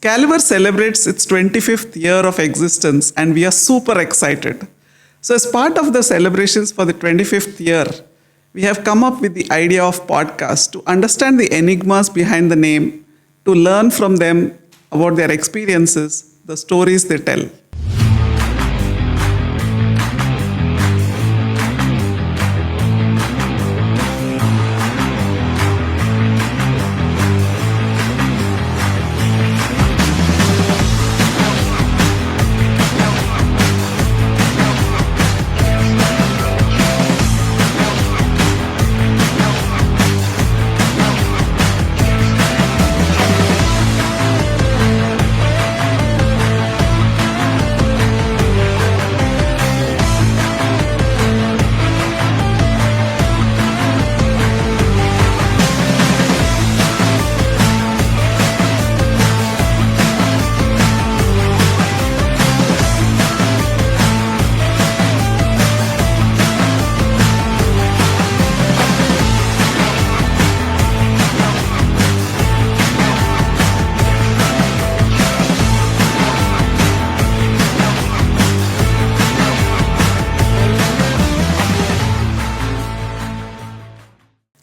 Caliber celebrates its 25th year of existence and we are super excited. So, as part of the celebrations for the 25th year, we have come up with the idea of podcast to understand the enigmas behind the name, to learn from them about their experiences, the stories they tell.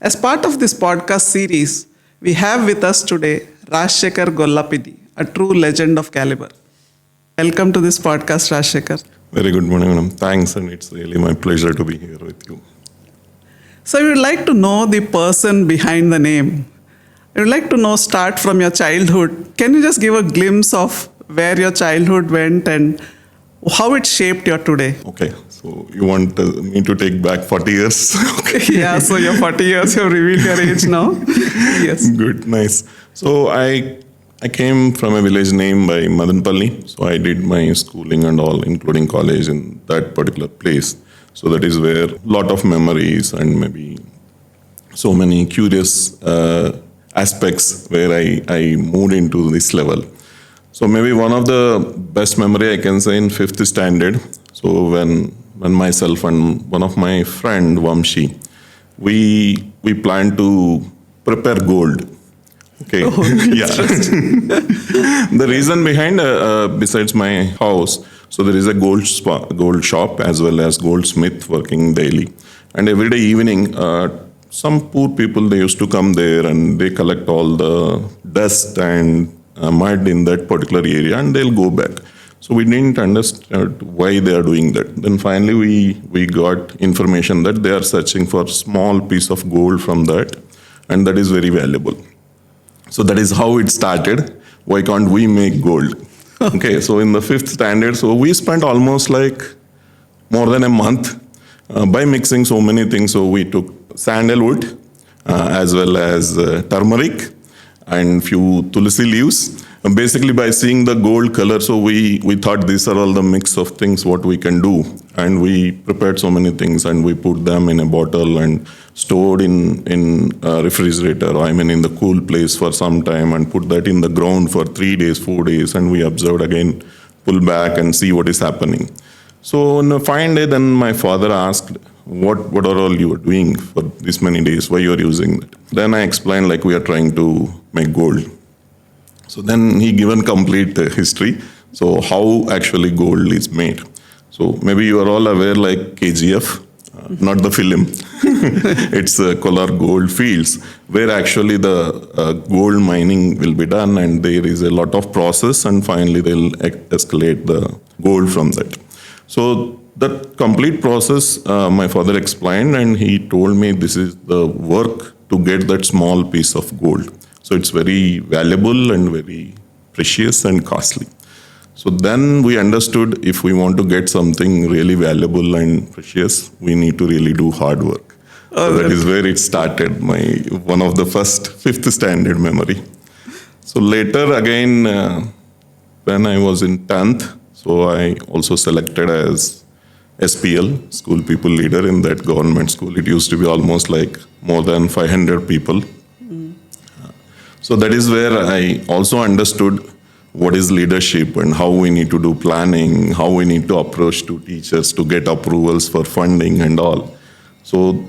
As part of this podcast series, we have with us today Rajashekhar Gollapinni, a true legend of Caliber. Welcome to this podcast, Rajashekhar. Very good morning, madam. Thanks, and it's really my pleasure to be here with you. So, I would like to know the person behind the name. I would like to know, start from your childhood. Can you just give a glimpse of where your childhood went and how it shaped your today? Okay, so you want me to take back 40 years? Okay. Yeah, so you're 40 years, you've revealed your age now. Yes. Good, nice. So I came from a village named by Madanpalli. So I did my schooling and all, including college in that particular place. So that is where a lot of memories and maybe so many curious aspects where I moved into this level. So maybe one of the best memory I can say in 5th standard. So when myself and one of my friend Vamshi, we planned to prepare gold. Okay. Oh, yeah. The reason behind, besides my house, so there is a gold shop as well as goldsmith working daily. And every day evening, some poor people, they used to come there and they collect all the dust and mud in that particular area and they'll go back. So we didn't understand why they are doing that. Then finally we got information that they are searching for small piece of gold from that and that is very valuable. So that is how it started. Why can't we make gold? Okay, so in the 5th standard, so we spent almost like more than a month by mixing so many things. So we took sandalwood as well as turmeric and few tulsi leaves. Basically by seeing the gold color, so we thought these are all the mix of things what we can do. And we prepared so many things and we put them in a bottle and stored in a refrigerator, in the cool place for some time and put that in the ground for 3 days, 4 days and we observed again, pull back and see what is happening. So on a fine day, then my father asked, what are all you are doing for this many days? Why you are using that? Then I explained like we are trying to make gold. So then he given complete history. So how actually gold is made. So maybe you are all aware like KGF, not the film. It's Kolar Gold Fields where actually the gold mining will be done and there is a lot of process and finally they'll escalate the gold from that. So that complete process my father explained and he told me this is the work to get that small piece of gold. So it's very valuable and very precious and costly. So then we understood if we want to get something really valuable and precious, we need to really do hard work. So that is where it started, one of the first 5th standard memory. So later again, when I was in 10th, so I also selected as SPL, School People Leader in that government school. It used to be almost like more than 500 people. So that is where I also understood what is leadership and how we need to do planning, how we need to approach to teachers to get approvals for funding and all. So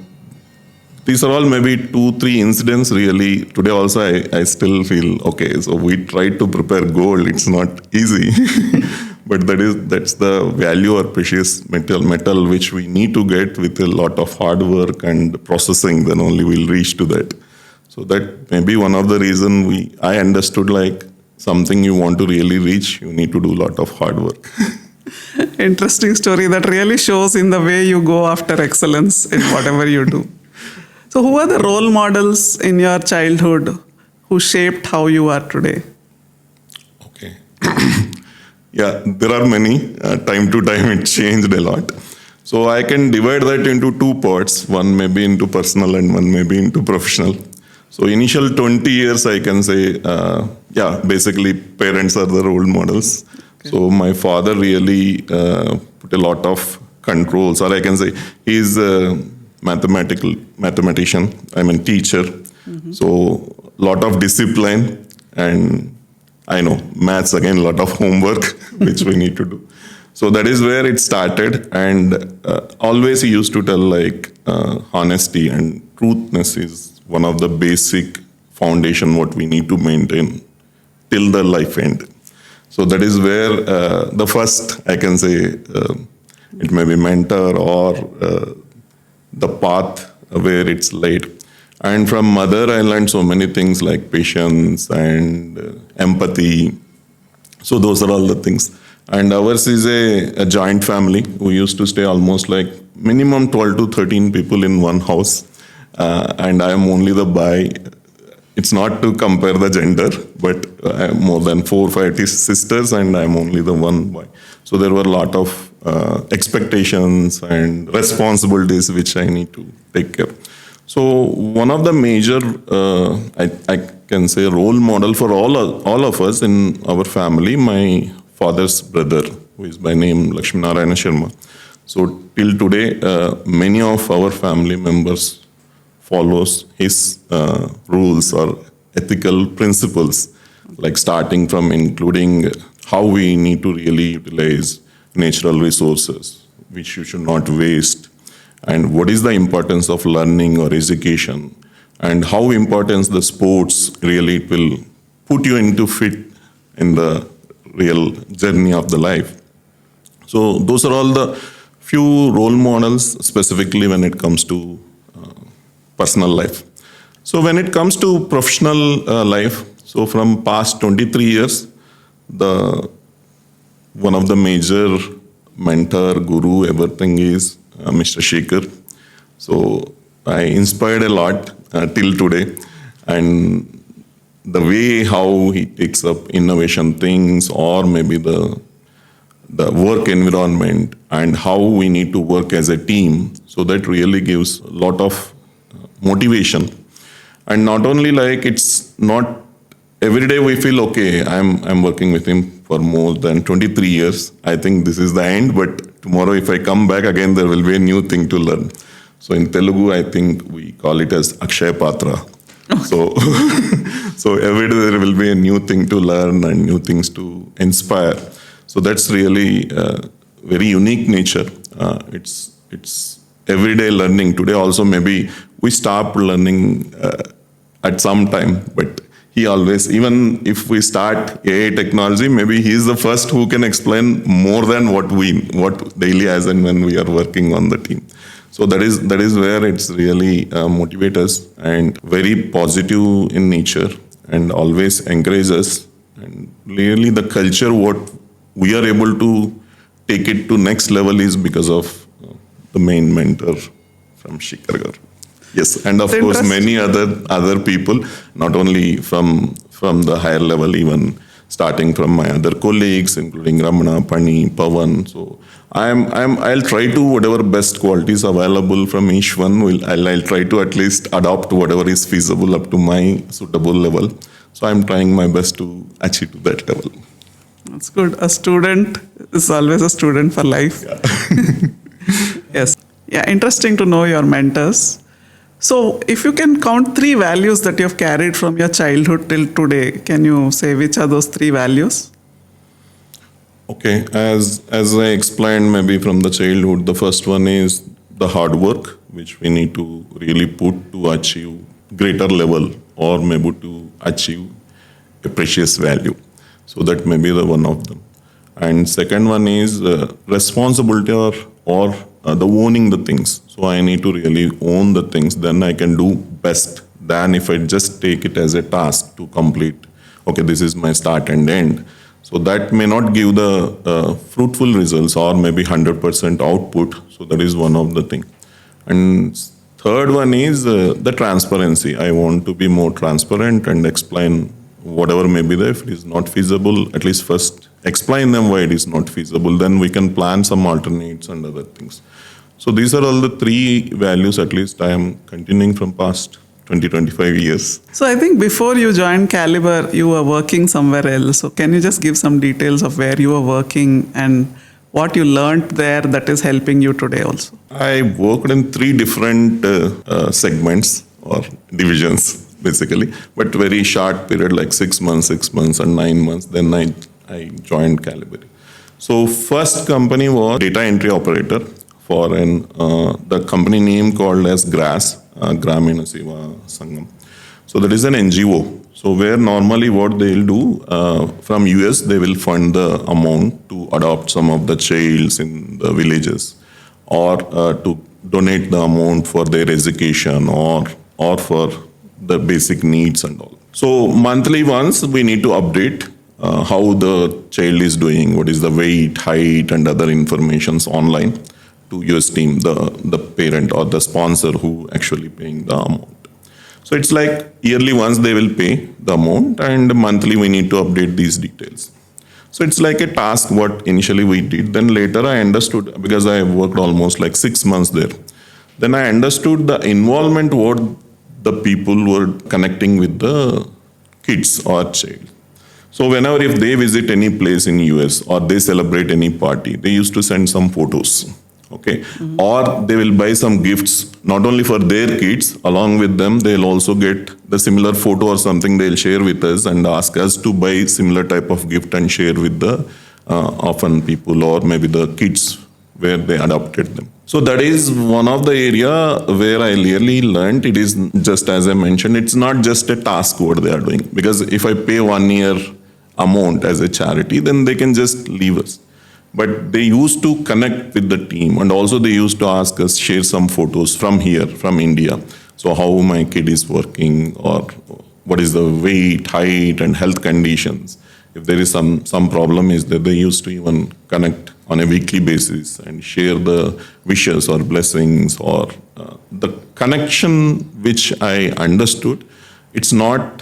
these are all maybe 2-3 incidents really. Today also I still feel, okay, so we try to prepare gold. It's not easy. But that's the value or precious metal which we need to get with a lot of hard work and processing, then only we'll reach to that. So that may be one of the reason I understood like something you want to really reach, you need to do a lot of hard work. Interesting story that really shows in the way you go after excellence in whatever you do. So who are the role models in your childhood who shaped how you are today? Okay. Yeah, there are many. Time to time it changed a lot. So I can divide that into two parts. One may be into personal and one may be into professional. So initial 20 years I can say, basically parents are the role models. Okay. So my father really put a lot of controls, or I can say he's a mathematician, teacher. Mm-hmm. So lot of discipline, and I know maths again, a lot of homework which we need to do. So that is where it started, and always he used to tell like honesty and truthness is one of the basic foundation what we need to maintain till the life end. So that is where the first, I can say, it may be mentor or the path where it's laid. And from mother, I learned so many things like patience and empathy. So those are all the things. And ours is a joint family. We used to stay almost like minimum 12 to 13 people in one house. And I am only the boy. It's not to compare the gender, but I have more than 4 or 5 sisters, and I'm only the one boy. So there were a lot of expectations and responsibilities which I need to take care. So one of the major, I can say, role model for all of us in our family, my father's brother, who is by name Lakshminarayana Sharma. So till today, many of our family members follows his rules or ethical principles, like starting from including how we need to really utilize natural resources, which you should not waste, and what is the importance of learning or education, and how important the sports really it will put you into fit in the real journey of the life. So those are all the few role models specifically when it comes to personal life. So when it comes to professional life, so from past 23 years, one of the major mentor, guru, everything is Mr. Shekhar. So I inspired a lot till today, and the way how he takes up innovation things, or maybe the work environment and how we need to work as a team. So that really gives a lot of motivation. And not only like it's not every day we feel, okay, I'm working with him for more than 23 years. I think this is the end, but tomorrow if I come back again, there will be a new thing to learn. So in Telugu, I think we call it as Akshay Patra. So, so every day there will be a new thing to learn and new things to inspire. So that's really very unique nature. It's everyday learning. Today also maybe we stop learning at some time, but he always, even if we start AI technology, maybe he is the first who can explain more than what daily as and when we are working on the team. So that is where it's really motivate us, and very positive in nature, and always encourage us. And really the culture, what we are able to take it to next level is because of the main mentor from Shekhar. Yes, and of course many other people, not only from the higher level, even starting from my other colleagues, including Ramana, Pani, Pavan. So I'll try to whatever best qualities available from each one. I'll try to at least adopt whatever is feasible up to my suitable level. So I'm trying my best to achieve to that level. That's good. A student is always a student for life. Yeah. Yes. Yeah, interesting to know your mentors. So if you can count 3 values that you have carried from your childhood till today, can you say which are those 3 values? Okay, as I explained, maybe from the childhood, the first one is the hard work which we need to really put to achieve greater level or maybe to achieve a precious value. So that may be the one of them. And second one is responsibility or the owning the things. So I need to really own the things, then I can do best than if I just take it as a task to complete. Okay, this is my start and end. So that may not give the fruitful results or maybe 100% output. So that is one of the thing. And third one is the transparency. I want to be more transparent and explain whatever may be there. If it is not feasible, at least first explain them why it is not feasible. Then we can plan some alternates and other things. So these are all the three values, at least I am continuing from past 20-25 years. So I think before you joined Caliber, you were working somewhere else. So can you just give some details of where you were working and what you learned there that is helping you today also? I worked in three different segments or divisions, basically, but very short period, like 6 months, and 9 months. Then I joined Caliber. So first company was data entry operator for the company name called as GRAS, Gramina Seva Sangam. So that is an NGO. So where normally what they'll do, from US, they will fund the amount to adopt some of the childs in the villages or to donate the amount for their education or for the basic needs and all. So monthly once we need to update how the child is doing, what is the weight, height and other informations online to US team, the parent or the sponsor who actually paying the amount. So it's like yearly once they will pay the amount and monthly we need to update these details. So it's like a task what initially we did. Then later I understood, because I worked almost like 6 months there. Then I understood the involvement what the people were connecting with the kids or child. So whenever if they visit any place in US or they celebrate any party, they used to send some photos. Okay. Mm-hmm. Or they will buy some gifts, not only for their kids, along with them, they'll also get the similar photo or something they'll share with us and ask us to buy similar type of gift and share with the often people or maybe the kids where they adopted them. So that is one of the area where I really learned. It is just as I mentioned, it's not just a task what they are doing. Because if I pay 1 year amount as a charity, then they can just leave us. But they used to connect with the team and also they used to ask us, share some photos from here, from India. So how my kid is working or what is the weight, height and health conditions. If there is some problem is that they used to even connect on a weekly basis and share the wishes or blessings or the connection which I understood. It's not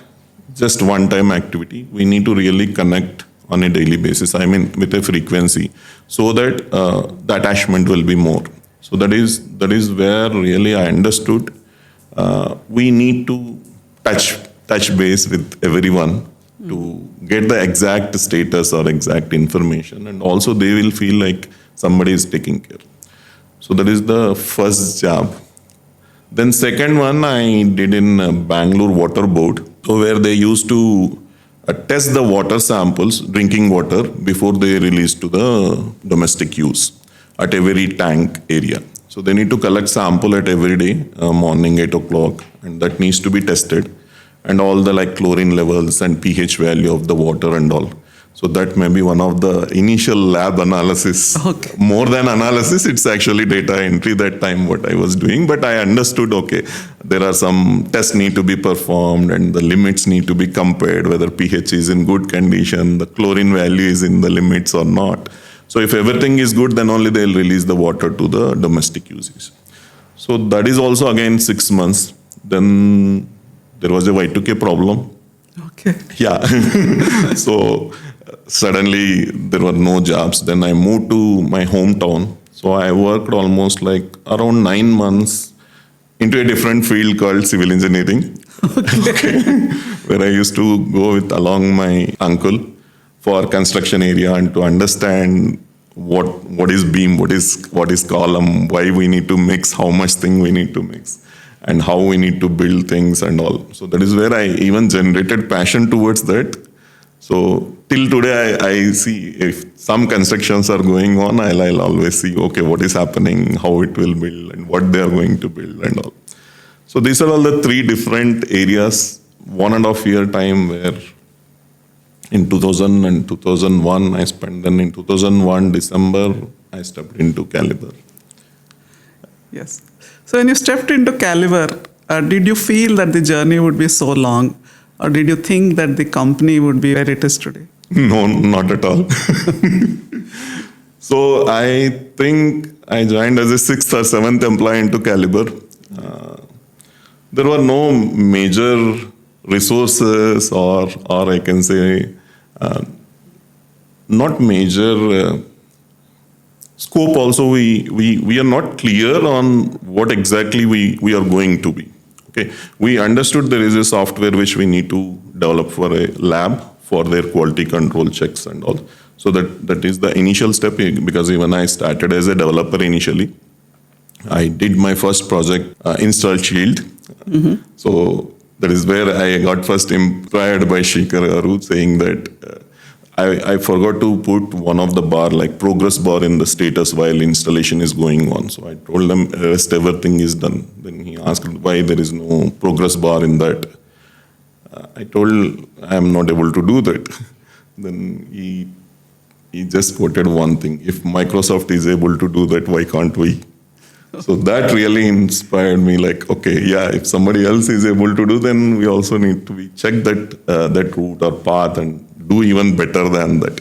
just one-time activity. We need to really connect on a daily basis, I mean with a frequency, so that the attachment will be more. So that is where really I understood we need to touch base with everyone to get the exact status or exact information, and also they will feel like somebody is taking care. So that is the first job. Then second one I did in Bangalore Water Board, so where they used to test the water samples, drinking water, before they release to the domestic use at every tank area. So they need to collect sample at every day, morning 8 o'clock, and that needs to be tested. And all the like chlorine levels and pH value of the water and all. So that may be one of the initial lab analysis. Okay. More than analysis, it's actually data entry that time what I was doing. But I understood, okay, there are some tests need to be performed and the limits need to be compared, whether pH is in good condition, the chlorine value is in the limits or not. So if everything is good, then only they'll release the water to the domestic users. So that is also again 6 months. Then there was a Y2K problem. Okay. Yeah. So suddenly there were no jobs. Then I moved to my hometown. So I worked almost like around 9 months into a different field called civil engineering. Okay. Where I used to go with along my uncle for construction area and to understand what is beam, what is column, why we need to mix, how much thing we need to mix, and how we need to build things and all. So that is where I even generated passion towards that. So till today, I see if some constructions are going on, I'll always see, okay, what is happening, how it will build, and what they are going to build and all. So these are all the three different areas, 1.5 year time where in 2000 and 2001 I spent, then in 2001 December, I stepped into Caliber. Yes. So when you stepped into Caliber, did you feel that the journey would be so long, or did you think that the company would be where it is today? No, not at all. So I think I joined as a 6th or 7th employee into Caliber. There were no major resources or I can say not major scope also. We are not clear on what exactly we are going to be. Okay, we understood there is a software which we need to develop for a lab for their quality control checks and all. So that is the initial step, because even I started as a developer initially. I did my first project, install Shield. Mm-hmm. So that is where I got first inspired by Shekhar Garu saying that I forgot to put one of the bar, like progress bar, in the status while installation is going on. So I told them rest everything is done. Then he asked why there is no progress bar in that. I told I am not able to do that. Then he just quoted one thing: if Microsoft is able to do that, why can't we? So that really inspired me. Like, okay, yeah, if somebody else is able to do, then we also need to check that route or path and do even better than that.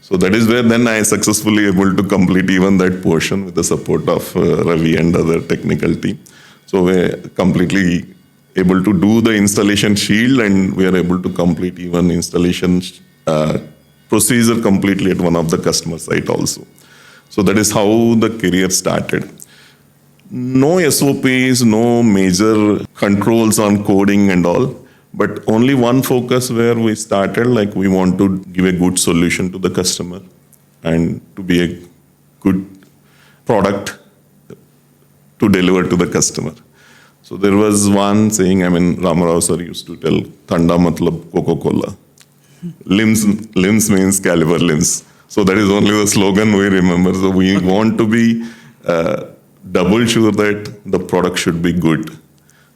So that is where then I successfully able to complete even that portion with the support of Ravi and other technical team. So we're completely able to do the installation Shield, and we are able to complete even installation procedure completely at one of the customer site also. So that is how the career started. No SOPs, no major controls on coding and all, but only one focus where we started, like we want to give a good solution to the customer and to be a good product to deliver to the customer. So there was one saying, Ramarao sir used to tell, Thanda matlab Coca-Cola. LIMS means CaliberLIMS. So that is only the slogan we remember. So we want to be double sure that the product should be good.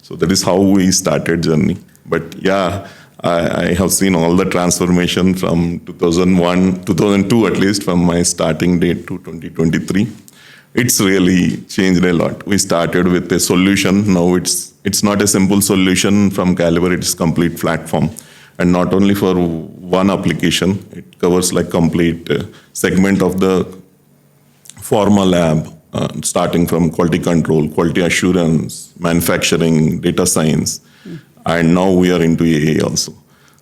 So that is how we started journey. But yeah, I have seen all the transformation from 2001, 2002 at least, from my starting date to 2023. It's really changed a lot. We started with a solution. Now it's not a simple solution from Caliber. It's complete platform. And not only for one application, it covers like complete segment of the Pharma lab, starting from quality control, quality assurance, manufacturing, data science, and now we are into AA also.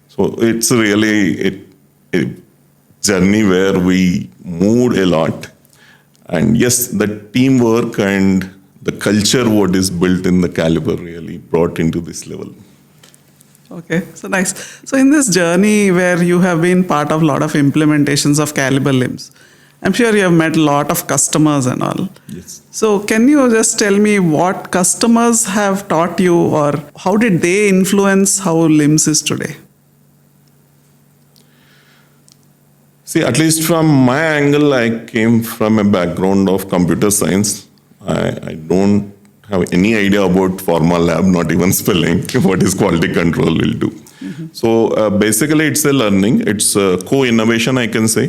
So it's really a journey where we moved a lot. And yes, the teamwork and the culture what is built in the Caliber really brought into this level. Okay, so nice. So in this journey where you have been part of a lot of implementations of CaliberLIMS, I'm sure you have met a lot of customers and all. Yes. So can you just tell me what customers have taught you, or how did they influence how LIMS is today? See, at least from my angle, I came from a background of computer science. I don't have any idea about Pharma lab, not even spelling what is quality control will do. Mm-hmm. So basically it's a learning, it's a co-innovation I can say.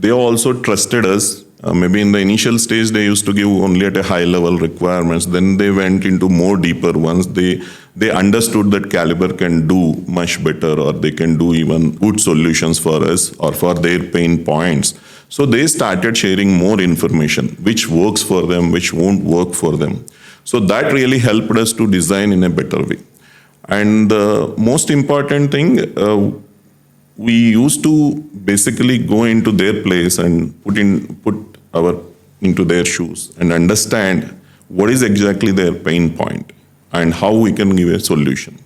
They also trusted us. Maybe in the initial stage they used to give only at a high level requirements. Then they went into more deeper ones. They understood that Caliber can do much better, or they can do even good solutions for us or for their pain points. So they started sharing more information, which works for them, which won't work for them. So that really helped us to design in a better way. And the most important thing, we used to basically go into their place and put into their shoes and understand what is exactly their pain point and how we can give a solution.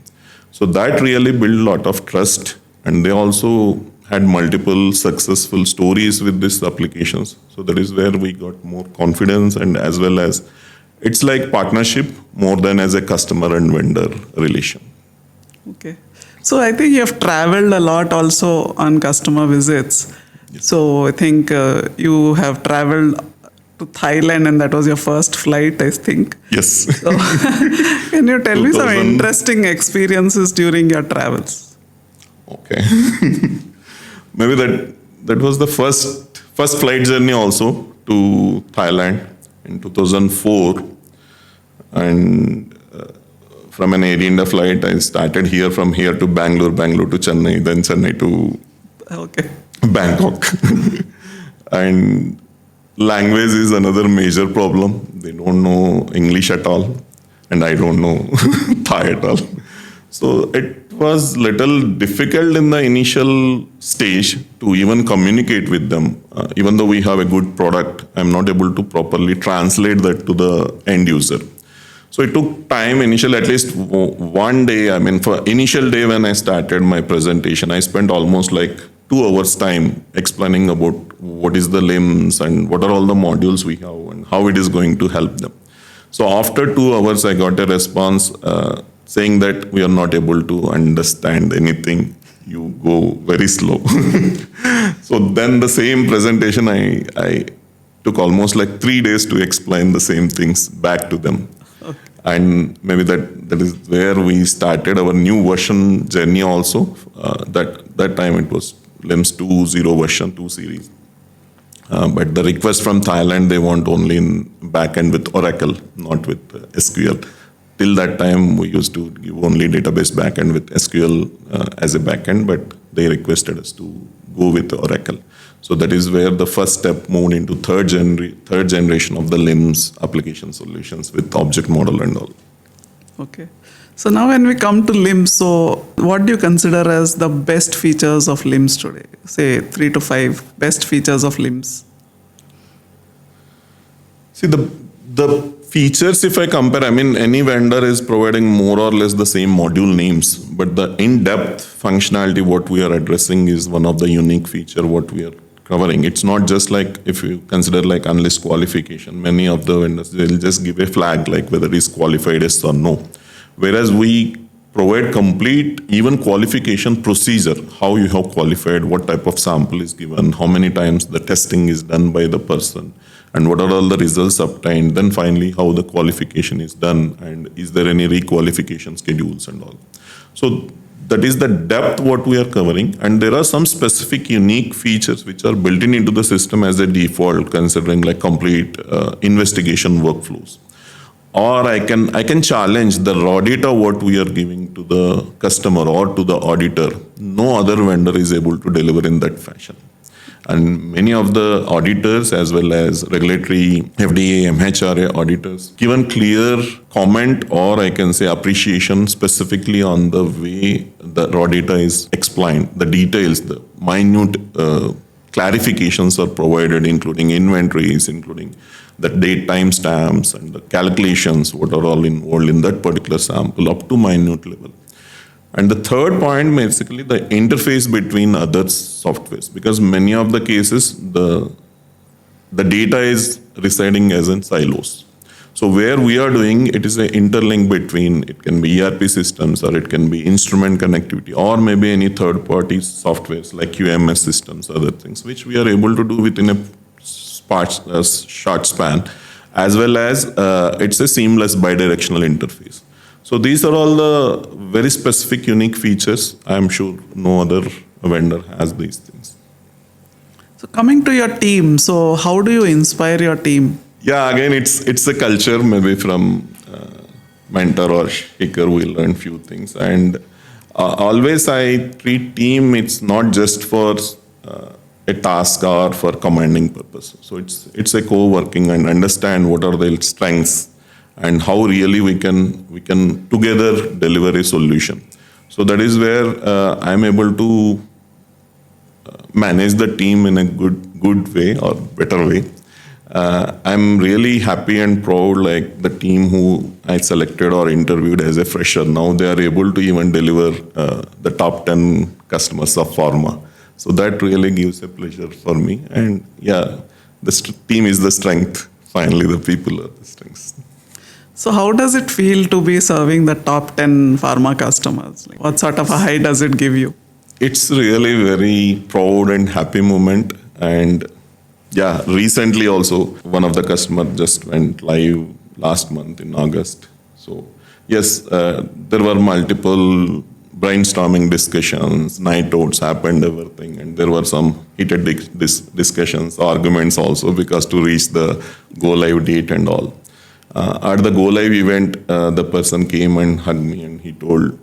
So that really built a lot of trust, and they also had multiple successful stories with these applications. So that is where we got more confidence, and as well as it's like partnership more than as a customer and vendor relation. Okay. So I think you have traveled a lot also on customer visits. So I think you have traveled to Thailand and that was your first flight, I think. Yes. So can you tell me some 2000 interesting experiences during your travels? Okay. Maybe that was the first flight journey also to Thailand in 2004, and from an Air India flight, I started from here to Bangalore to Chennai, then Chennai to Okay. Bangkok. And language is another major problem. They don't know English at all, and I don't know Thai at all. So it was little difficult in the initial stage to even communicate with them. Even though we have a good product, I'm not able to properly translate that to the end user. So it took time initially, at least one day. I mean, for initial day when I started my presentation, I spent almost like 2 hours time explaining about what is the LIMS and what are all the modules we have and how it is going to help them. So after 2 hours, I got a response saying that we are not able to understand anything. You go very slow. So then the same presentation, I took almost like 3 days to explain the same things back to them. Okay. And maybe that is where we started our new version journey also. That time it was LIMS 2.0 version 2 series. But the request from Thailand, they want only in backend with Oracle, not with SQL. Till that time, we used to give only database backend with SQL as a backend, but they requested us to go with Oracle. So that is where the first step moved into third generation of the LIMS application solutions with object model and all. Okay. So now when we come to LIMS, so what do you consider as the best features of LIMS today? Say 3 to 5 best features of LIMS. See, the features, if I compare, I mean, any vendor is providing more or less the same module names, but the in-depth functionality, what we are addressing is one of the unique feature what we are covering. It's not just like, if you consider like unlist qualification, many of the vendors, they'll just give a flag like whether it's qualified yes or no. Whereas we provide complete even qualification procedure, how you have qualified, what type of sample is given, how many times the testing is done by the person, and what are all the results obtained, then finally how the qualification is done, and is there any requalification schedules and all. So that is the depth what we are covering, and there are some specific unique features which are built into the system as a default, considering like complete investigation workflows. Or I can challenge the raw data what we are giving to the customer or to the auditor. No other vendor is able to deliver in that fashion. And many of the auditors as well as regulatory FDA, MHRA auditors given clear comment, or I can say appreciation specifically on the way the raw data is explained, the details, the minute clarifications are provided, including inventories, including the date time stamps and the calculations, what are all involved in that particular sample up to minute level. And the third point, basically the interface between other softwares, because many of the cases, the data is residing as in silos. So where we are doing, it is an interlink between, it can be ERP systems or it can be instrument connectivity or maybe any third party softwares like QMS systems, other things, which we are able to do within a short span, as well as it's a seamless bidirectional interface. So these are all the very specific, unique features. I'm sure no other vendor has these things. So coming to your team, so how do you inspire your team? Yeah, again, it's a culture. Maybe from mentor or shaker, we learn few things. And always I treat team, it's not just for a task or for commanding purpose. So it's a co-working and understand what are their strengths and how really we can together deliver a solution. So that is where I'm able to manage the team in a good way or better way. I'm really happy and proud, like the team who I selected or interviewed as a fresher, now they are able to even deliver the top 10 customers of Pharma. So that really gives a pleasure for me. And yeah, the team is the strength. Finally, the people are the strengths. So how does it feel to be serving the top 10 pharma customers? Like, what sort of a high does it give you? It's really very proud and happy moment. And yeah, recently also one of the customer just went live last month in August. So yes, there were multiple brainstorming discussions, night outs happened, everything, and there were some heated discussions, arguments also, because to reach the go live date and all. At the go live event, the person came and hugged me and he told,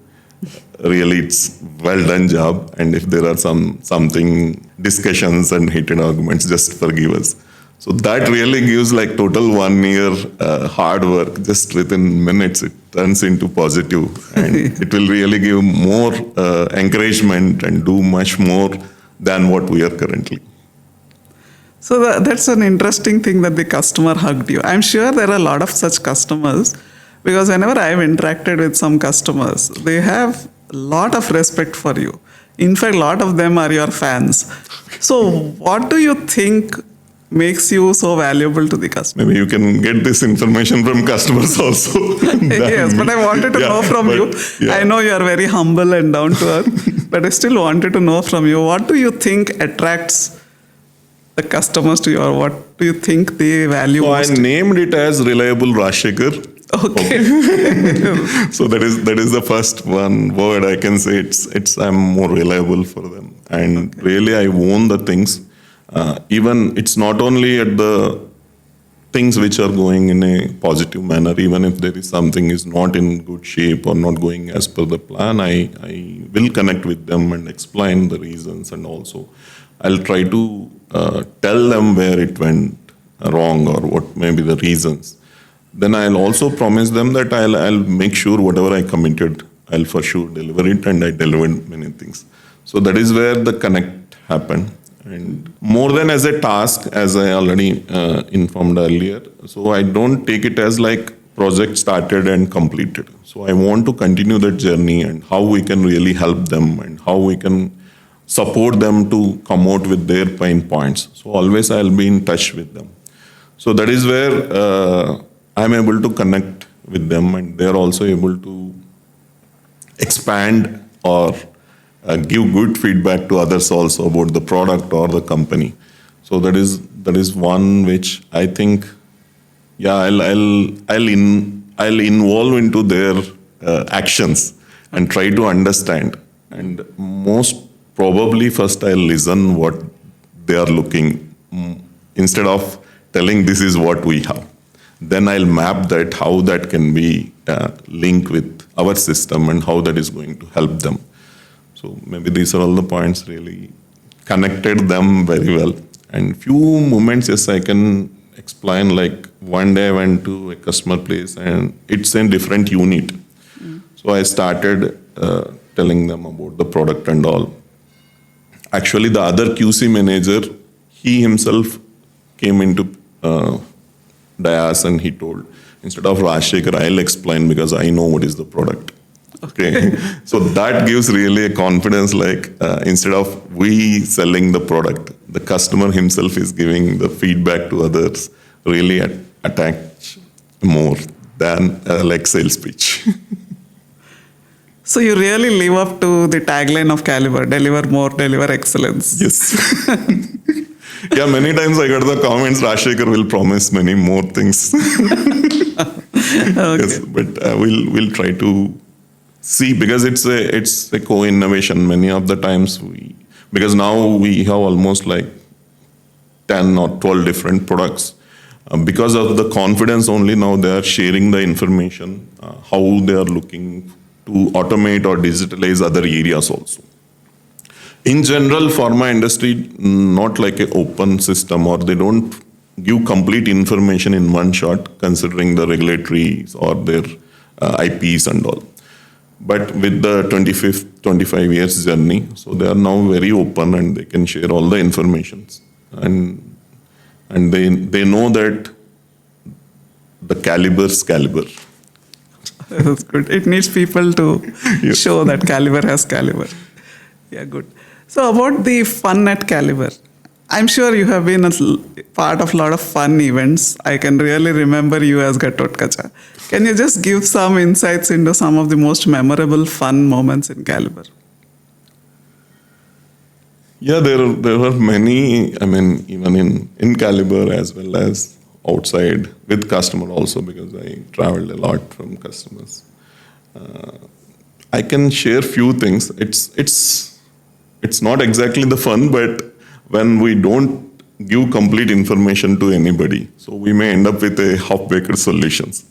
really it's well done job, and if there are something discussions and heated arguments, just forgive us. So that really gives like total 1 year hard work, just within minutes it turns into positive, and it will really give more encouragement and do much more than what we are currently. So that's an interesting thing that the customer hugged you. I'm sure there are a lot of such customers, because whenever I've interacted with some customers, they have a lot of respect for you. In fact, a lot of them are your fans. So what do you think makes you so valuable to the customer? Maybe you can get this information from customers also. Yes, but I wanted to know from you. Yeah. I know you are very humble and down to earth, but I still wanted to know from you, what do you think attracts the customers to you, or what do you think they value So most? I named it as Reliable Rajashekhar. Okay. So that is the first one word I can say. It's I'm more reliable for them, and really I own the things. Even it's not only at the things which are going in a positive manner. Even if there is something is not in good shape or not going as per the plan, I will connect with them and explain the reasons, and also I'll try to tell them where it went wrong or what may be the reasons. Then I'll also promise them that I'll make sure whatever I committed, I'll for sure deliver it, and I delivered many things. So that is where the connect happened. And more than as a task, as I already informed earlier, so I don't take it as like project started and completed. So I want to continue that journey and how we can really help them and how we can support them to come out with their pain points. So always I'll be in touch with them. So that is where I'm able to connect with them, and they're also able to expand or give good feedback to others also about the product or the company. So that is one which I think, yeah, I'll involve into their actions and try to understand. And most probably first I'll listen what they are looking, instead of telling this is what we have. Then I'll map that, how that can be linked with our system and how that is going to help them. So maybe these are all the points really connected them very well. And few moments, yes, I can explain, like one day I went to a customer place and it's a different unit. So I started telling them about the product and all. Actually, the other QC manager, he himself came into Dayas and he told, instead of Rajashekhar, I'll explain because I know what is the product. Okay. So that gives really a confidence, like instead of we selling the product, the customer himself is giving the feedback to others, really attach more than like sales pitch. So you really live up to the tagline of Caliber, deliver more, deliver excellence. Yes. Yeah, many times I got the comments, Rajashekhar will promise many more things. Okay. Yes, but we'll try to see, because it's a co-innovation. Many of the times because now we have almost like 10 or 12 different products. Because of the confidence only, now they are sharing the information, how they are looking to automate or digitalize other areas also. In general, pharma industry, not like an open system, or they don't give complete information in one shot, considering the regulatories or their IPs and all. But with the 25 years journey, so they are now very open and they can share all the informations. And they know that the Caliber's Caliber. That's good. It needs people to Yes. show that Caliber has Caliber. Yeah, good. So about the fun at Caliber, I'm sure you have been a part of a lot of fun events. I can really remember you as Gatotkacha. Can you just give some insights into some of the most memorable fun moments in Caliber? Yeah, there were many. I mean, even in Caliber as well as outside with customer also, because I traveled a lot from customers. I can share few things. It's not exactly the fun, but when we don't give complete information to anybody, so we may end up with a half-baked solutions.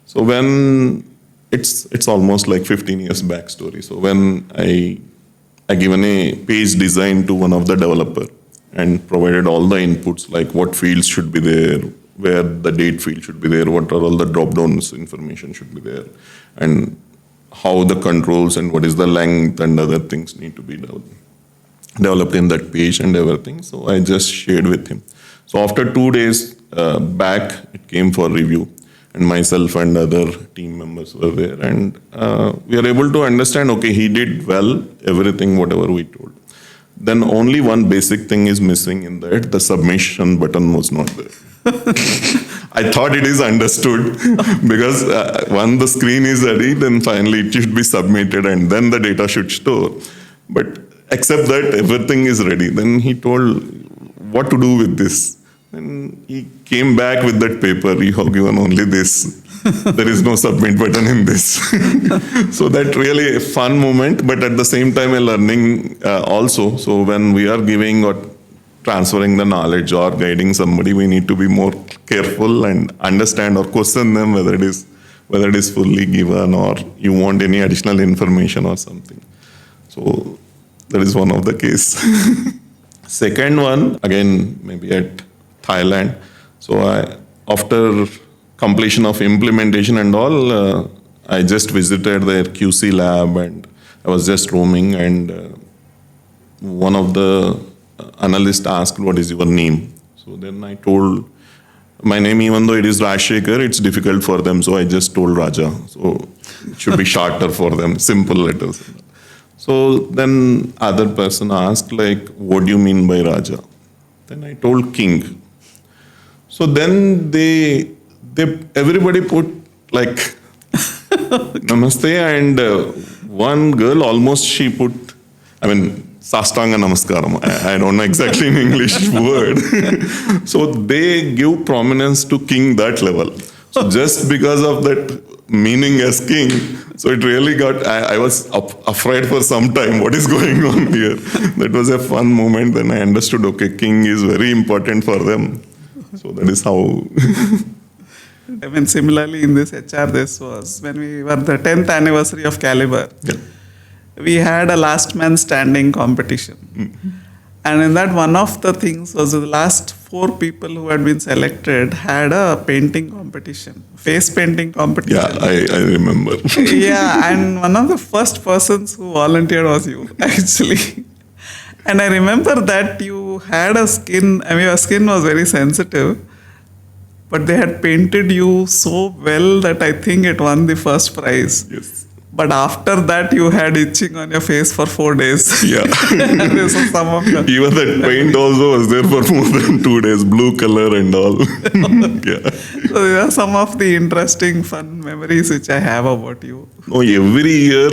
So when it's almost like 15 years backstory. So when I given a page design to one of the developer and provided all the inputs, like what fields should be there, where the date field should be there, what are all the drop downs information should be there, and how the controls and what is the length and other things need to be developed in that page and everything. So I just shared with him. So after 2 days back, it came for review, and myself and other team members were there, and we are able to understand, okay, he did well, everything, whatever we told. Then only one basic thing is missing in that, the submission button was not there. I thought it is understood because when the screen is ready, then finally it should be submitted and then the data should store. But except that everything is ready. Then he told what to do with this. And he came back with that paper. You have given only this. There is no submit button in this. So that really a fun moment, but at the same time a learning also. So when we are giving or transferring the knowledge or guiding somebody, we need to be more careful and understand or question them whether it is fully given or you want any additional information or something. So that is one of the case. Second one, again, maybe at Thailand. So after completion of implementation and all, I just visited their QC lab and I was just roaming, and one of the analysts asked, what is your name? So then I told my name, even though it is Rajashekhar, it's difficult for them. So I just told Raja. So it should be shorter for them, simple letters. So then other person asked, like, what do you mean by Raja? Then I told King. So then everybody put like Namaste, and one girl almost she put, Sastanga Namaskaram. I don't know exactly in English word. So they give prominence to king that level. So just because of that meaning as king, so it really got, I was afraid for some time, what is going on here? That was a fun moment. Then I understood, okay, king is very important for them. So that is how. Similarly in this HR, this was when we were the 10th anniversary of Caliber. Yeah. We had a last man standing competition. Mm-hmm. And in that, one of the things was the last 4 people who had been selected had a painting competition, face painting competition. Yeah, I remember. Yeah, and one of the first persons who volunteered was you, actually. And I remember that you had a skin, your skin was very sensitive, but they had painted you so well that I think it won the first prize. Yes. But after that, you had itching on your face for 4 days. Yeah. And this was some of the even that paint also was there for more than 2 days, blue color and all. Yeah. So these are some of the interesting, fun memories which I have about you. Oh, every year,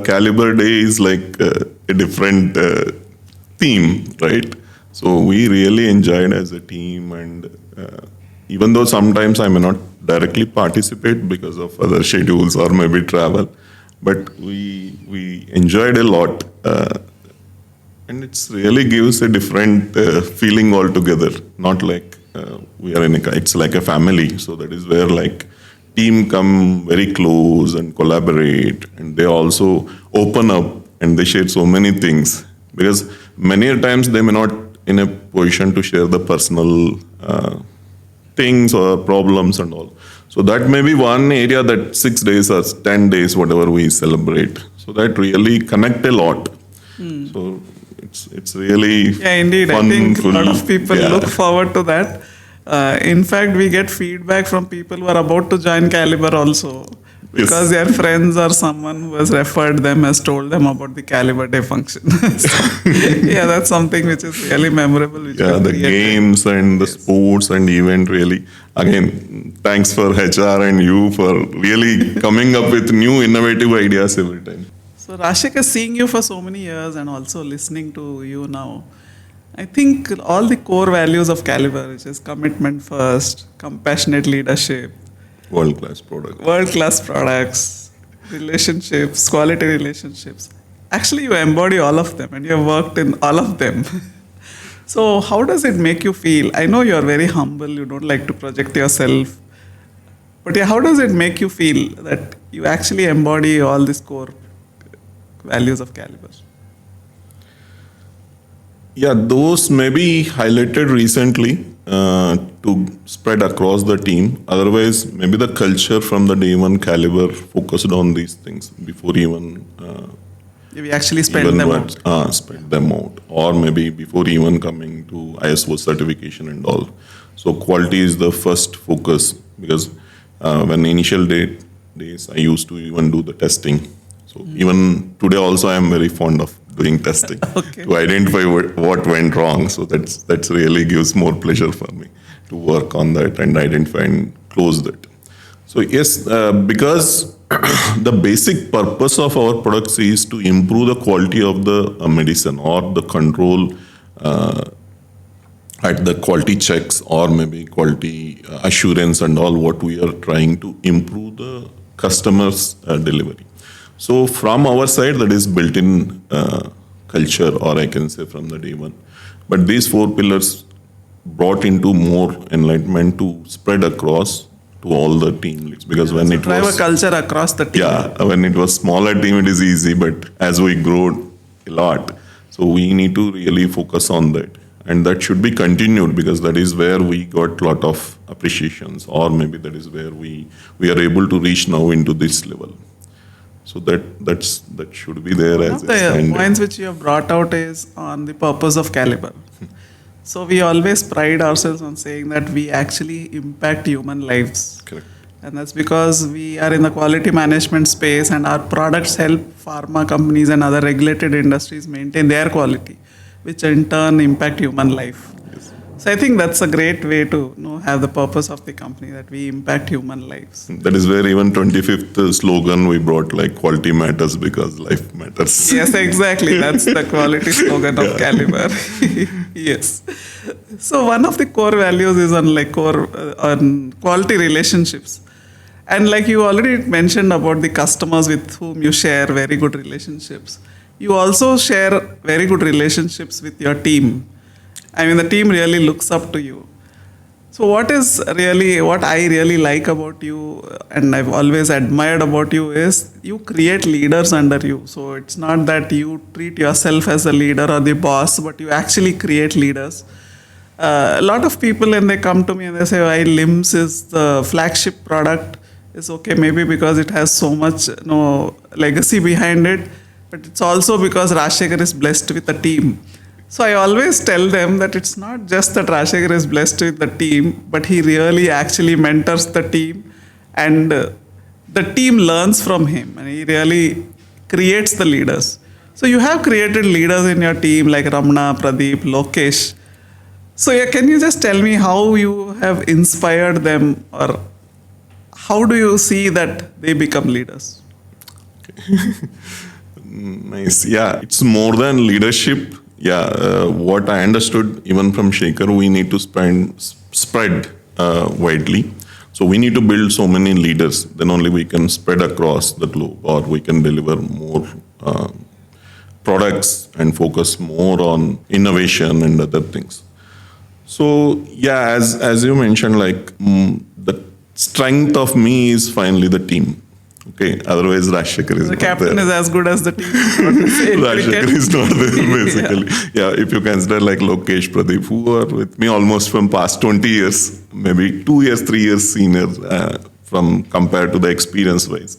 Caliber Day is like a different theme, right? So we really enjoyed as a team, and even though sometimes I may not directly participate because of other schedules or maybe travel, but we enjoyed a lot, and it's really gives a different feeling altogether. Not like we are it's like a family. So that is where like team come very close and collaborate, and they also open up and they share so many things, because many a times they may not in a position to share the personal things or problems and all. So that may be one area that 6 days or 10 days, whatever we celebrate. So that really connect a lot. So it's really indeed. fun, I think full, a lot of people look forward to that. In fact, we get feedback from people who are about to join Caliber also. because their friends or someone who has referred them has told them about the Caliber Day function. So, yeah, that's something which is really memorable. Which Yeah, was the created. games and the sports and event really. Again, thanks for HR and you for really coming up with new innovative ideas every time. So Rajashekhar, seeing you for so many years and also listening to you now, I think all the core values of Caliber, which is commitment first, compassionate leadership, World-class product. world-class products, relationships, quality relationships. Actually, you embody all of them and you have worked in all of them. So how does it make you feel? I know you are very humble, you don't like to project yourself. But yeah, how does it make you feel that you actually embody all these core values of Caliber? Yeah, those may be highlighted recently to spread across the team. Otherwise, maybe the culture from the day one Caliber focused on these things before even We actually spend them out. spread them out, or maybe before even coming to ISO certification and all. So quality is the first focus because when initial days I used to even do the testing. So even today also I am very fond of doing testing Okay. to identify what went wrong. So that's really gives more pleasure for me to work on that and identify and close that. So yes, because the basic purpose of our products is to improve the quality of the medicine or the control at the quality checks or maybe quality assurance and all what we are trying to improve the customer's delivery. So from our side, that is built-in culture, or I can say from the day one. But these four pillars brought into more enlightenment to spread across to all the team leads. Because when it Drive was a culture across the team. yeah, when it was smaller team, it is easy. But as we grow a lot, so we need to really focus on that. And that should be continued because that is where we got lot of appreciations, or maybe that is where we are able to reach now into this level. So that should be there One as of a the standard. points which you have brought out is on the purpose of Caliber. So we always pride ourselves on saying that we actually impact human lives. Correct. And that's because we are in the quality management space and our products help pharma companies and other regulated industries maintain their quality, which in turn impact human life. So I think that's a great way to have the purpose of the company, that we impact human lives. That is where even 25th slogan we brought, like quality matters because life matters. Yes, exactly. That's the quality slogan of Caliber. Yes. So one of the core values is on quality relationships. And like you already mentioned about the customers with whom you share very good relationships. You also share very good relationships with your team. I mean, the team really looks up to you. So what I really like about you and I've always admired about you is you create leaders under you. So it's not that you treat yourself as a leader or the boss, but you actually create leaders. A lot of people when they come to me and they say, why LIMS is the flagship product, it's okay maybe because it has so much legacy behind it, but it's also because Rajashekhar is blessed with a team. So I always tell them that it's not just that Rajashekhar is blessed with the team, but he really actually mentors the team and the team learns from him and he really creates the leaders. So you have created leaders in your team like Ramana, Pradeep, Lokesh. So yeah, can you just tell me how you have inspired them or how do you see that they become leaders? Nice. Yeah, it's more than leadership. Yeah, what I understood even from Shekhar, we need to spread widely. So we need to build so many leaders. Then only we can spread across the globe, or we can deliver more products and focus more on innovation and other things. So yeah, as you mentioned, like the strength of me is finally the team. Okay, otherwise Rajashekhar is The not captain there. is as good as the team. Not to say in Rajashekhar cricket. is not there basically. Yeah, if you consider like Lokesh, Pradeep, who are with me almost from past 20 years, maybe 2 years, 3 years senior from compared to the experience wise.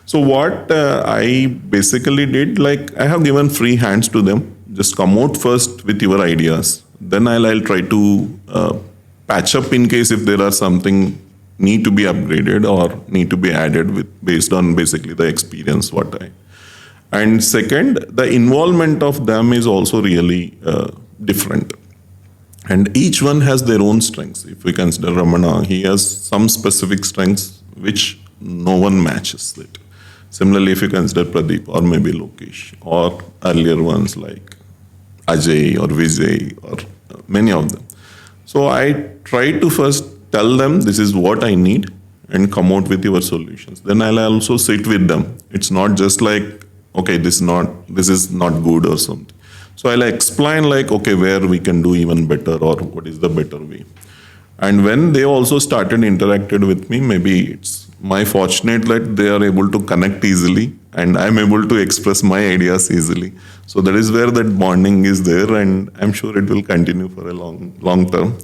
So what I basically did, like I have given free hands to them. Just come out first with your ideas. Then I'll try to patch up in case if there are something need to be upgraded or need to be added with based on basically the experience what I. And second, the involvement of them is also really different. And each one has their own strengths. If we consider Ramana, he has some specific strengths which no one matches it. Similarly, if you consider Pradeep or maybe Lokesh or earlier ones like Ajay or Vijay or many of them. So I try to first tell them this is what I need and come out with your solutions. Then I'll also sit with them. It's not just like, okay, this is not good or something. So I'll explain like, okay, where we can do even better or what is the better way. And when they also started interacted with me, maybe it's my fortunate that they are able to connect easily and I'm able to express my ideas easily. So that is where that bonding is there, and I'm sure it will continue for a long term.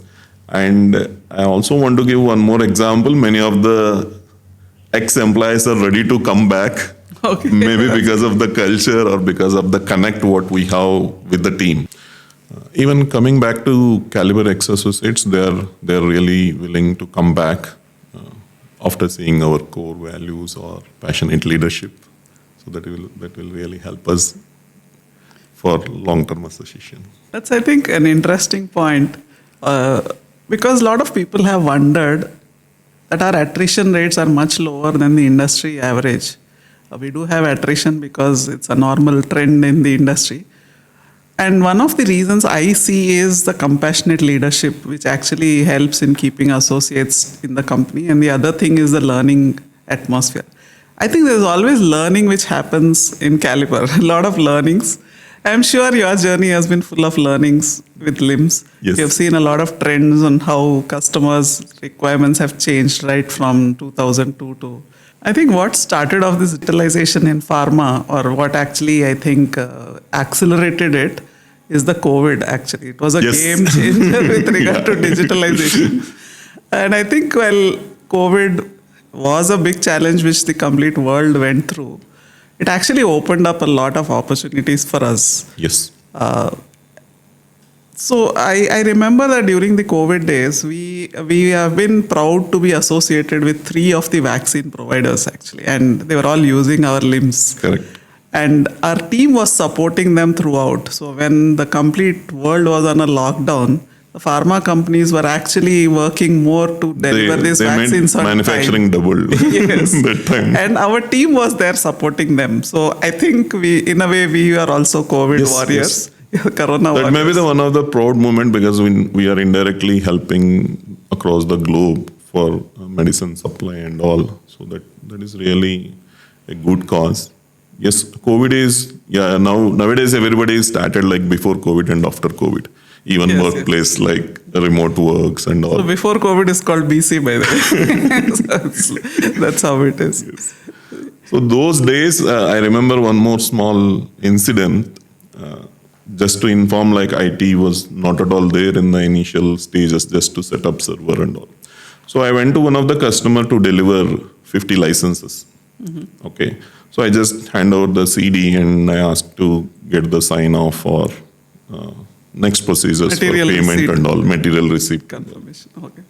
And I also want to give one more example. Many of the ex-employees are ready to come back. Okay. Maybe because of the culture or because of the connect what we have with the team. Even coming back to Caliber X Associates, they're really willing to come back after seeing our core values or passionate leadership. So that will really help us for long-term association. That's, I think, an interesting point because a lot of people have wondered that our attrition rates are much lower than the industry average. We do have attrition because it's a normal trend in the industry. And one of the reasons I see is the compassionate leadership, which actually helps in keeping associates in the company. And the other thing is the learning atmosphere. I think there's always learning which happens in Caliber, a lot of learnings. I'm sure your journey has been full of learnings with LIMS. Yes. You've seen a lot of trends on how customers' requirements have changed right from 2002 to... I think what started off this digitalization in pharma, or what actually I think accelerated it, is the COVID actually. It was a game changer with regard to digitalization. And I think COVID was a big challenge which the complete world went through. It actually opened up a lot of opportunities for us. Yes. So I remember that during the COVID days, we have been proud to be associated with 3 of the vaccine providers actually, and they were all using our LIMS. Correct. And our team was supporting them throughout. So when the complete world was on a lockdown, the pharma companies were actually working more to deliver these vaccines on manufacturing time. doubled Yes. that time. And our team was there supporting them. So I think in a way, we are also COVID warriors. Yes. Corona That warriors. may be one of the proud moment because we are indirectly helping across the globe for medicine supply and all. So that is really a good cause. Yes, COVID is, nowadays everybody started like before COVID and after COVID. Even workplace like remote works and all. So before COVID is called BC by the way. So that's how it is. Yes. So those days, I remember one more small incident. Just to inform, like IT was not at all there in the initial stages, just to set up server and all. So I went to one of the customer to deliver 50 licenses. Mm-hmm. Okay. So I just hand over the CD and I asked to get the sign off for next procedures Material for payment receipt. and all, material receipt. Confirmation. Okay.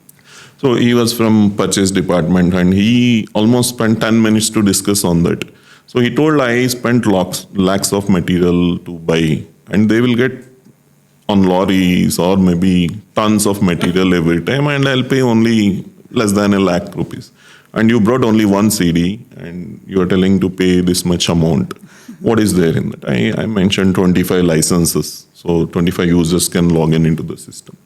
So he was from purchase department and he almost spent 10 minutes to discuss on that. So he told I spent lakhs of material to buy and they will get on lorries or maybe tons of material every time and I'll pay only less than a lakh rupees. And you brought only one CD and you are telling to pay this much amount. What is there in that? I mentioned 25 licenses. So 25 users can log into the system.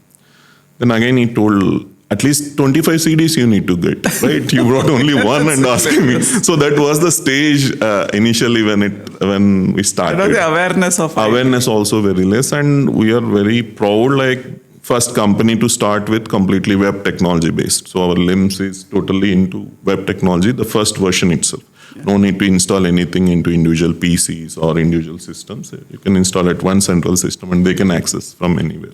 Then again he told, at least 25 CDs you need to get, right? You brought only one and asking me. So that was the stage initially when we started. The awareness of awareness also very less, and we are very proud, like first company to start with completely web technology based. So our LIMS is totally into web technology, the first version itself. Yeah. No need to install anything into individual PCs or individual systems. You can install at one central system and they can access from anywhere.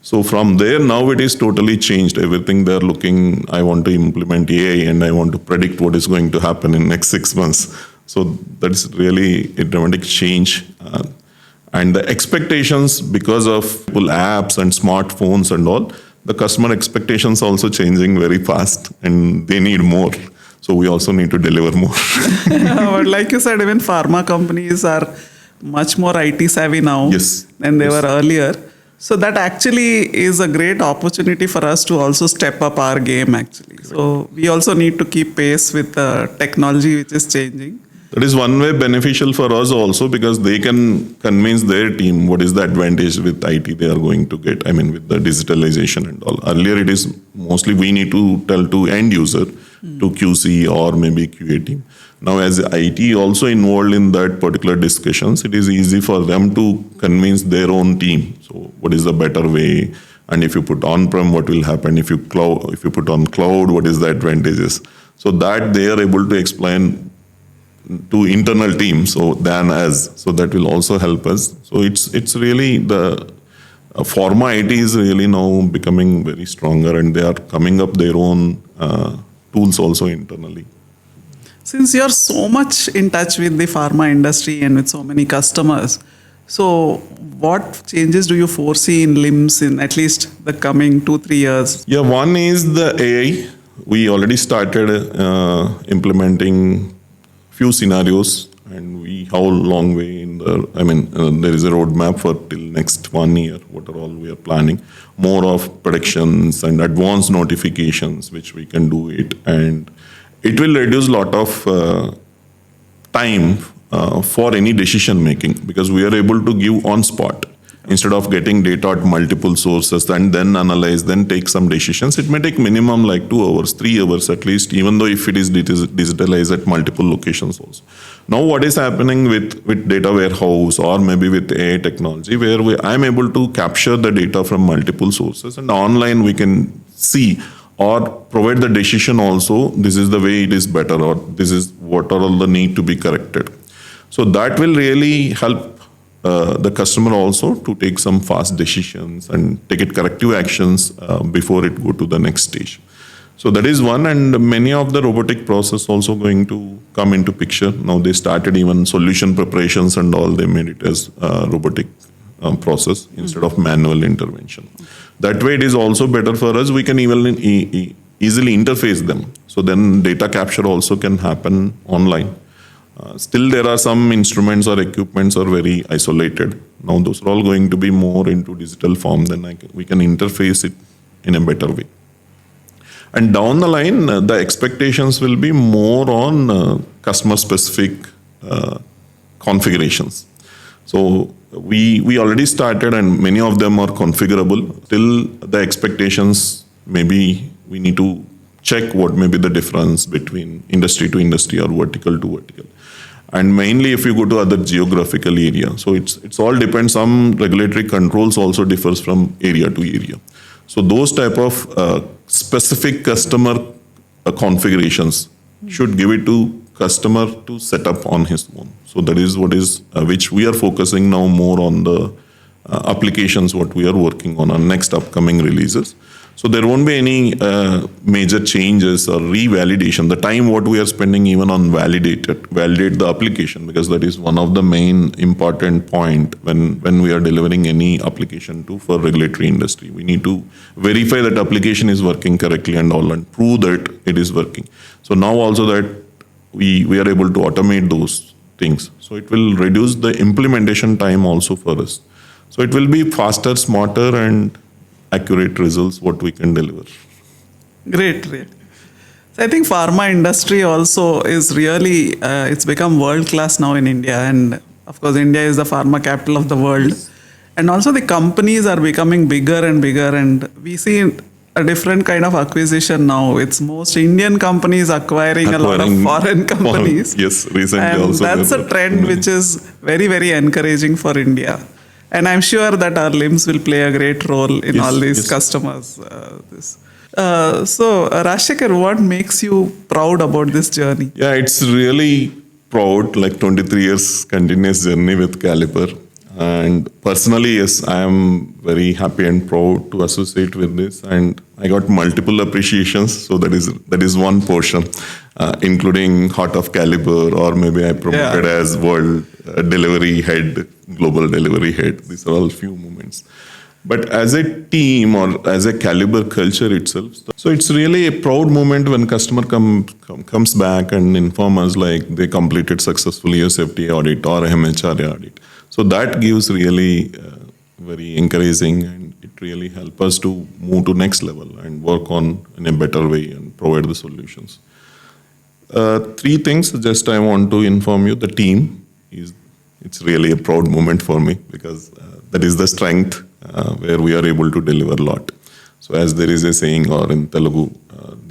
So from there, now it is totally changed. Everything they're looking, I want to implement AI and I want to predict what is going to happen in next 6 months. So that's really a dramatic change. And the expectations because of apps and smartphones and all, the customer expectations also changing very fast, and they need more. So we also need to deliver more. But like you said, even pharma companies are much more IT savvy now Yes. than they Yes. were earlier. So that actually is a great opportunity for us to also step up our game actually. So we also need to keep pace with the technology which is changing. That is one way beneficial for us also, because they can convince their team what is the advantage with IT they are going to get. I mean, with the digitalization and all. Earlier, it is mostly we need to tell to end user, to QC or maybe QA team. Now, as IT also involved in that particular discussions, it is easy for them to convince their own team. So, what is the better way? And if you put on-prem, what will happen? If you put on cloud, what is the advantages? So that they are able to explain to internal teams, so that will also help us. So it's really the pharma IT is really now becoming very stronger, and they are coming up their own tools also internally. Since you're so much in touch with the pharma industry and with so many customers, so what changes do you foresee in LIMS in at least the coming 2-3 years? Yeah, one is the AI. We already started implementing few scenarios, and we have a long way in the. I mean, there is a roadmap for till next 1 year. What are all we are planning? More of predictions and advanced notifications, which we can do it, and it will reduce a lot of time for any decision making, because we are able to give on spot. Instead of getting data at multiple sources and then analyze, then take some decisions, it may take minimum like 2 hours, 3 hours at least, even though if it is digitalized at multiple locations also. Now what is happening with data warehouse or maybe with AI technology, where I'm able to capture the data from multiple sources, and online we can see or provide the decision also, this is the way it is better, or this is what are all the need to be corrected. So that will really help the customer also to take some fast decisions and take it corrective actions before it go to the next stage. So that is one, and many of the robotic process also going to come into picture. Now they started even solution preparations and all, they made it as robotic process instead of manual intervention. That way it is also better for us. We can even easily interface them. So then data capture also can happen online. Still, there are some instruments or equipments are very isolated. Now, those are all going to be more into digital form. Then we can interface it in a better way. And down the line, the expectations will be more on customer-specific configurations. So we already started, and many of them are configurable. Till the expectations, maybe we need to check what may be the difference between industry to industry or vertical to vertical. And mainly if you go to other geographical area. So it's all depends. Some regulatory controls also differs from area to area. So those type of specific customer configurations should give it to customer to set up on his own. So that is what is which we are focusing now more on the applications what we are working on our next upcoming releases. So there won't be any major changes or revalidation. The time what we are spending even on validate the application, because that is one of the main important point when we are delivering any application for regulatory industry. We need to verify that application is working correctly and all, and prove that it is working. So now also that we are able to automate those things. So it will reduce the implementation time also for us. So it will be faster, smarter, and accurate results what we can deliver. Great. So I think pharma industry also is really, it's become world class now in India. And of course, India is the pharma capital of the world. And also the companies are becoming bigger and bigger. And we see a different kind of acquisition now. It's most Indian companies acquiring a lot of foreign companies. Yes, recently and also. That's a trend which is very, very encouraging for India. And I'm sure that our LIMS will play a great role in all these customers. So, Rajashekhar, what makes you proud about this journey? Yeah, it's really proud, like 23 years continuous journey with Caliber. And personally, yes, I am very happy and proud to associate with this. And I got multiple appreciations. So that is one portion, including Heart of Caliber, or maybe I promoted as World Delivery Head, Global Delivery Head. These are all few moments. But as a team or as a Caliber culture itself, so it's really a proud moment when customer comes back and inform us like they completed successfully a safety audit or a MHRA audit. So that gives really very encouraging, and it really helps us to move to next level and work on in a better way and provide the solutions. Three things just I want to inform you. The team it's really a proud moment for me because that is the strength where we are able to deliver a lot. So as there is a saying or in Telugu,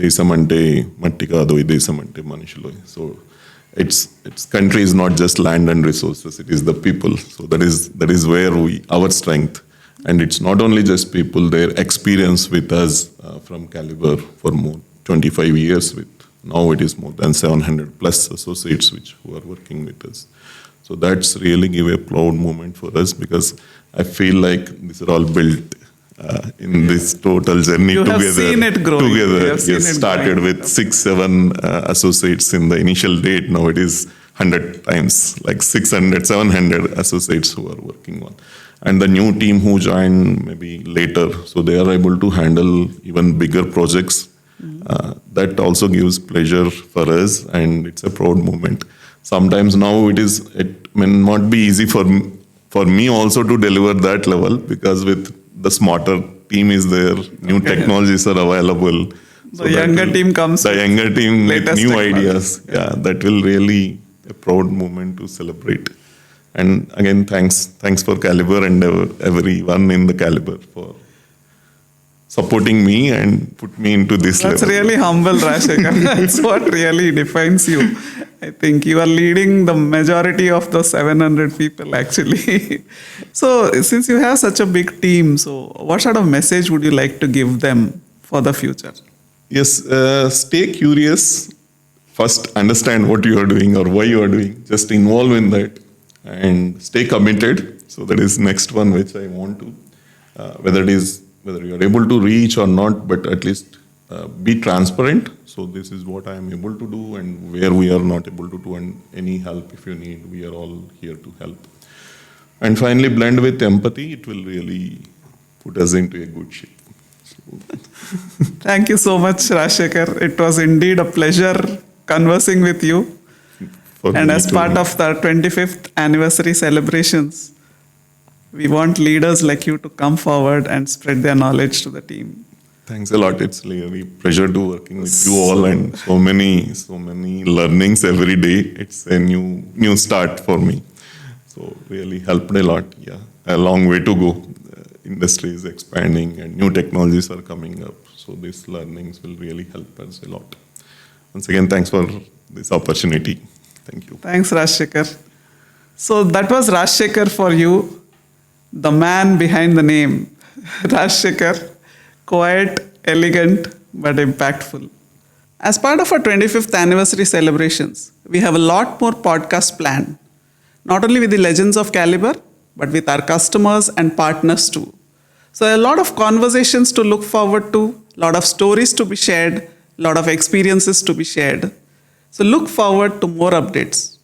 దేశమంటే మట్టి కాదు ఈ దేశమంటే మనుషులు. So its country is not just land and resources, it is the people. So that is where our strength, and it's not only just people, their experience with us from Caliber for more 25 years with now it is more than 700 plus associates who are working with us. So that's really give a proud moment for us because I feel like these are all built in this total journey you together. You have seen it growing. Together, Yes, started growing. with 6-7 associates in the initial date. Now it is 100 times, like 600, 700 associates who are working on. And the new team who joined maybe later, so they are able to handle even bigger projects. That also gives pleasure for us, and it's a proud moment. Sometimes now it may not be easy for me also to deliver that level because with the smarter team is there, new technologies are available. The younger team comes. The younger team with new technology. ideas. Yeah, that will really a proud moment to celebrate. And again, thanks for Caliber and everyone in the Caliber for supporting me and put me into this That's level. really humble, Rajashekhar. That's what really defines you. I think you are leading the majority of the 700 people actually. So since you have such a big team, so what sort of message would you like to give them for the future? Yes, stay curious. First, understand what you are doing or why you are doing. Just involve in that and stay committed. So that is next one which I want to. Whether you are able to reach or not, but at least be transparent. So this is what I am able to do and where we are not able to do, and any help if you need, we are all here to help. And finally, blend with empathy. It will really put us into a good shape. Thank you so much, Rajashekhar. It was indeed a pleasure conversing with you. And as part of the 25th anniversary celebrations, we want leaders like you to come forward and spread their knowledge to the team. Thanks a lot. It's really a pleasure to working with you all, and so many learnings every day. It's a new start for me. So really helped a lot. Yeah, a long way to go. Industry is expanding and new technologies are coming up. So these learnings will really help us a lot. Once again, thanks for this opportunity. Thank you. Thanks, Rajashekhar. So that was Rajashekhar for you, the man behind the name. Rajashekhar, quiet, elegant, but impactful. As part of our 25th anniversary celebrations, we have a lot more podcasts planned, not only with the legends of Caliber, but with our customers and partners too. So a lot of conversations to look forward to, a lot of stories to be shared, a lot of experiences to be shared. So look forward to more updates.